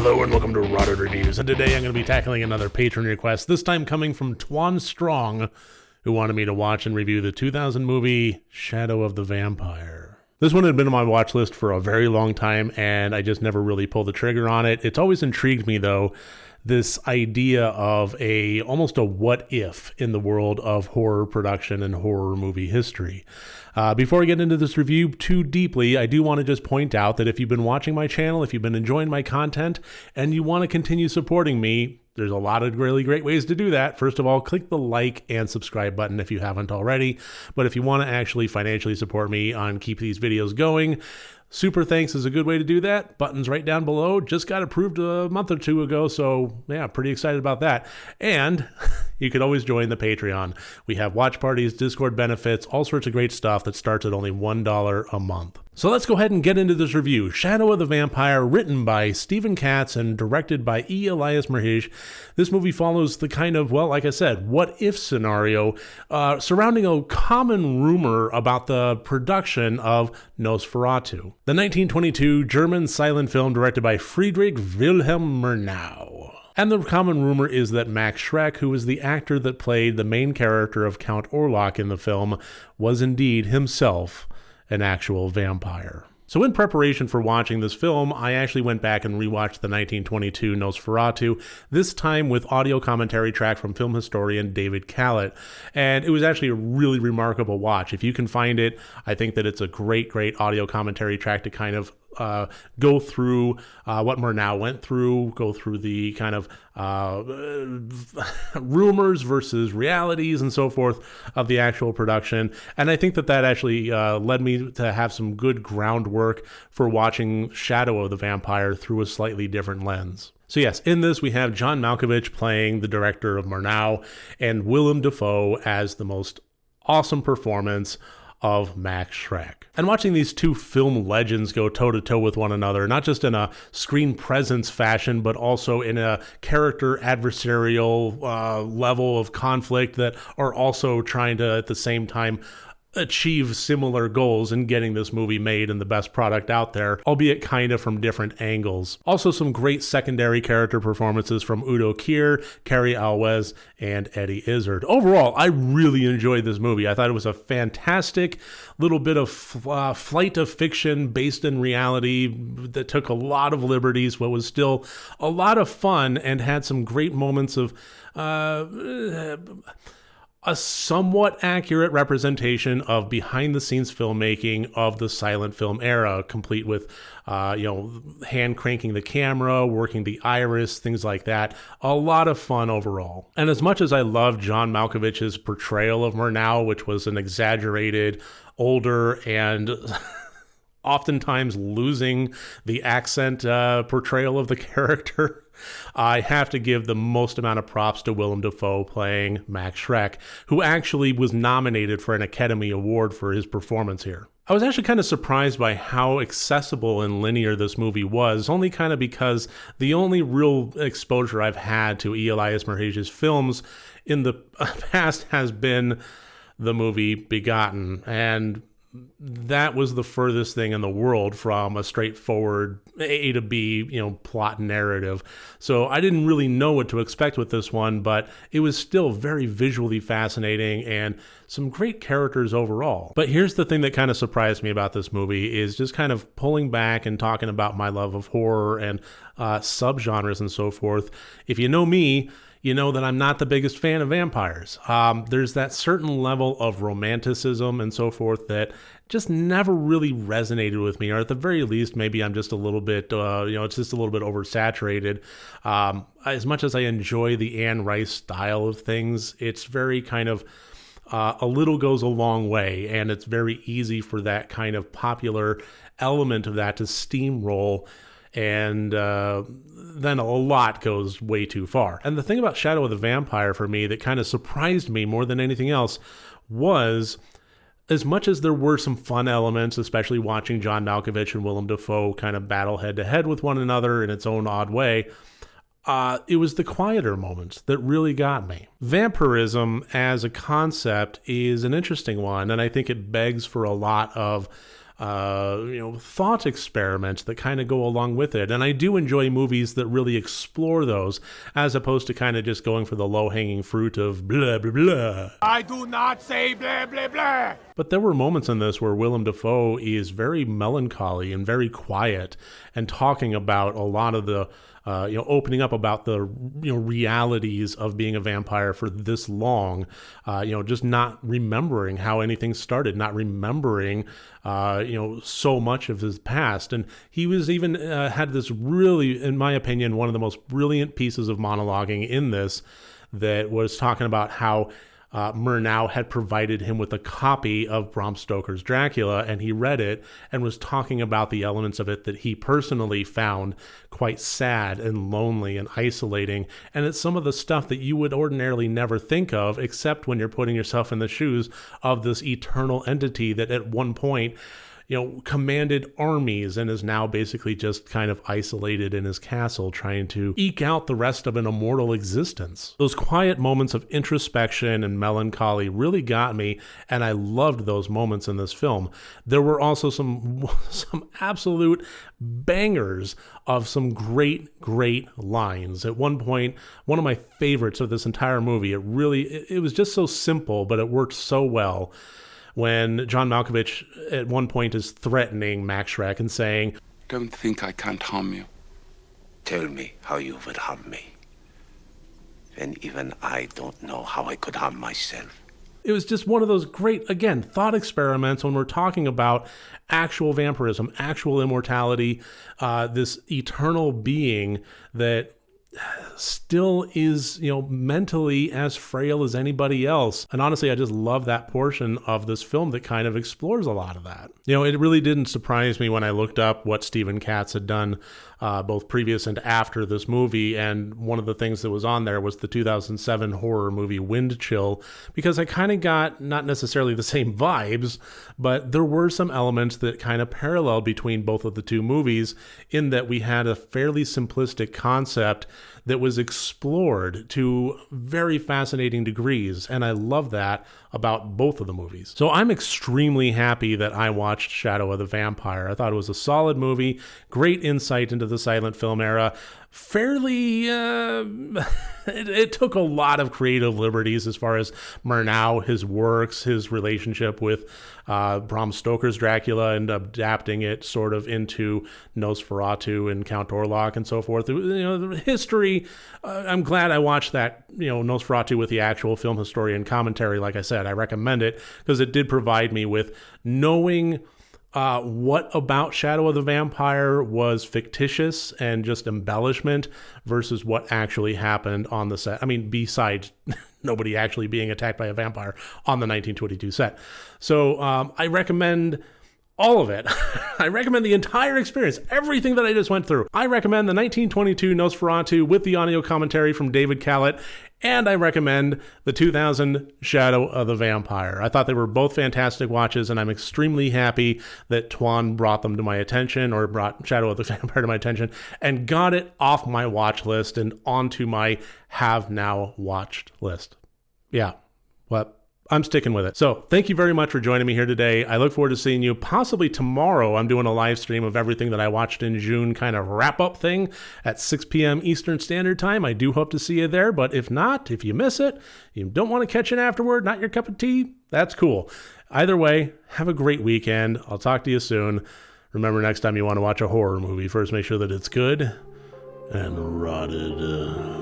Hello and welcome to Rotted Reviews, and today I'm going to be tackling another patron request, this time coming from Twan Strong, who wanted me to watch and review the 2000 movie Shadow of the Vampire. This one had been on my watch list for a very long time, and I just never really pulled the trigger on it. It's always intrigued me, though, this idea of almost a what if in the world of horror production and horror movie history. Before I get into this review too deeply, I do want to just point out that if you've been watching my channel, if you've been enjoying my content, and you want to continue supporting me, there's a lot of really great ways to do that. First of all, click the like and subscribe button if you haven't already. But if you want to actually financially support me on keep these videos going, super thanks is a good way to do that. Button's right down below. Just got approved a month or two ago, so yeah, pretty excited about that. And you could always join the Patreon. We have watch parties, Discord benefits, all sorts of great stuff that starts at only $1 a month. So let's go ahead and get into this review. Shadow of the Vampire, written by Stephen Katz and directed by 𝗘𝗾𝗵𝗺. This movie follows the kind of, well, like I said, what-if scenario surrounding a common rumor about the production of Nosferatu, the 1922 German silent film directed by Friedrich Wilhelm Murnau. And the common rumor is that Max Schreck, who was the actor that played the main character of Count Orlok in the film, was indeed himself an actual vampire. So in preparation for watching this film, I actually went back and rewatched the 1922 Nosferatu, this time with audio commentary track from film historian David Kallett. And it was actually a really remarkable watch. If you can find it, I think that it's a great audio commentary track to kind of go through what Murnau went through, go through the kind of rumors versus realities and so forth of the actual production. And I think that actually led me to have some good groundwork for watching Shadow of the Vampire through a slightly different lens. So yes, in this we have John Malkovich playing the director of Murnau and Willem Dafoe as the most awesome performance of Max Schreck. And watching these two film legends go toe-to-toe with one another, not just in a screen presence fashion, but also in a character adversarial level of conflict that are also trying to, at the same time, achieve similar goals in getting this movie made and the best product out there, albeit kind of from different angles. Also some great secondary character performances from Udo Kier, Cary Elwes, and Eddie Izzard. Overall, I really enjoyed this movie. I thought it was a fantastic little bit of flight of fiction based in reality that took a lot of liberties, but was still a lot of fun and had some great moments of a somewhat accurate representation of behind-the-scenes filmmaking of the silent film era, complete with, hand cranking the camera, working the iris, things like that. A lot of fun overall. And as much as I love John Malkovich's portrayal of Murnau, which was an exaggerated, older, and oftentimes losing the accent portrayal of the character, I have to give the most amount of props to Willem Dafoe playing Max Schreck, who actually was nominated for an Academy Award for his performance here. I was actually kind of surprised by how accessible and linear this movie was, only kind of because the only real exposure I've had to 𝗘𝗾𝗵𝗺's films in the past has been the movie Begotten, and that was the furthest thing in the world from a straightforward A to B, plot narrative. So I didn't really know what to expect with this one, but it was still very visually fascinating and some great characters overall. But here's the thing that kind of surprised me about this movie is just kind of pulling back and talking about my love of horror and subgenres and so forth. If you know me, you know that I'm not the biggest fan of vampires. There's that certain level of romanticism and so forth that just never really resonated with me, or at the very least, maybe I'm just a little bit, it's just a little bit oversaturated. As much as I enjoy the Anne Rice style of things, it's very kind of, a little goes a long way, and it's very easy for that kind of popular element of that to steamroll, and then a lot goes way too far. And the thing about Shadow of the Vampire for me that kind of surprised me more than anything else was, as much as there were some fun elements, especially watching John Malkovich and Willem Dafoe kind of battle head-to-head with one another in its own odd way, it was the quieter moments that really got me. Vampirism as a concept is an interesting one, and I think it begs for a lot of thought experiments that kind of go along with it. And I do enjoy movies that really explore those, as opposed to kind of just going for the low-hanging fruit of blah, blah, blah. I do not say blah, blah, blah. But there were moments in this where Willem Dafoe is very melancholy and very quiet and talking about a lot of the opening up about the realities of being a vampire for this long, just not remembering how anything started, not remembering, so much of his past. And he was even had this really, in my opinion, one of the most brilliant pieces of monologuing in this, that was talking about how Murnau had provided him with a copy of Bram Stoker's Dracula, and he read it and was talking about the elements of it that he personally found quite sad and lonely and isolating. And it's some of the stuff that you would ordinarily never think of, except when you're putting yourself in the shoes of this eternal entity that at one point commanded armies and is now basically just kind of isolated in his castle trying to eke out the rest of an immortal existence. Those quiet moments of introspection and melancholy really got me, and I loved those moments in this film. There were also some absolute bangers of some great lines. At one point, one of my favorites of this entire movie, it was just so simple, but it worked so well, when John Malkovich at one point is threatening Max Schreck and saying, "Don't think I can't harm you. Tell me how you would harm me. And even I don't know how I could harm myself." It was just one of those great, again, thought experiments when we're talking about actual vampirism, actual immortality, this eternal being that still is, mentally as frail as anybody else. And honestly, I just love that portion of this film that kind of explores a lot of that. It really didn't surprise me when I looked up what Stephen Katz had done, both previous and after this movie. And one of the things that was on there was the 2007 horror movie Wind Chill, because I kind of got not necessarily the same vibes, but there were some elements that kind of parallel between both of the two movies, in that we had a fairly simplistic concept that was explored to very fascinating degrees. And I love that about both of the movies. So I'm extremely happy that I watched Shadow of the Vampire. I thought it was a solid movie, great insight into the silent film era. Fairly, it took a lot of creative liberties as far as Murnau, his works, his relationship with Bram Stoker's Dracula, and adapting it sort of into Nosferatu and Count Orlok and so forth. The history, I'm glad I watched that, Nosferatu with the actual film historian commentary. Like I said, I recommend it because it did provide me with knowing what about Shadow of the Vampire was fictitious and just embellishment versus what actually happened on the set. I mean, besides nobody actually being attacked by a vampire on the 1922 set. So I recommend all of it. I recommend the entire experience, everything that I just went through. I recommend the 1922 Nosferatu with the audio commentary from David 𝗘𝗏𝗺, and I recommend the 2000 Shadow of the Vampire. I thought they were both fantastic watches, and I'm extremely happy that Tuan brought them to my attention, or brought Shadow of the Vampire to my attention, and got it off my watch list and onto my have now watched list. Yeah, well, I'm sticking with it. So thank you very much for joining me here today. I look forward to seeing you possibly tomorrow. I'm doing a live stream of everything that I watched in June, kind of wrap up thing at 6 p.m. Eastern Standard Time. I do hope to see you there, but if not, if you miss it, you don't want to catch it afterward, not your cup of tea, that's cool. Either way, have a great weekend. I'll talk to you soon. Remember, next time you want to watch a horror movie, first make sure that it's good and rotted.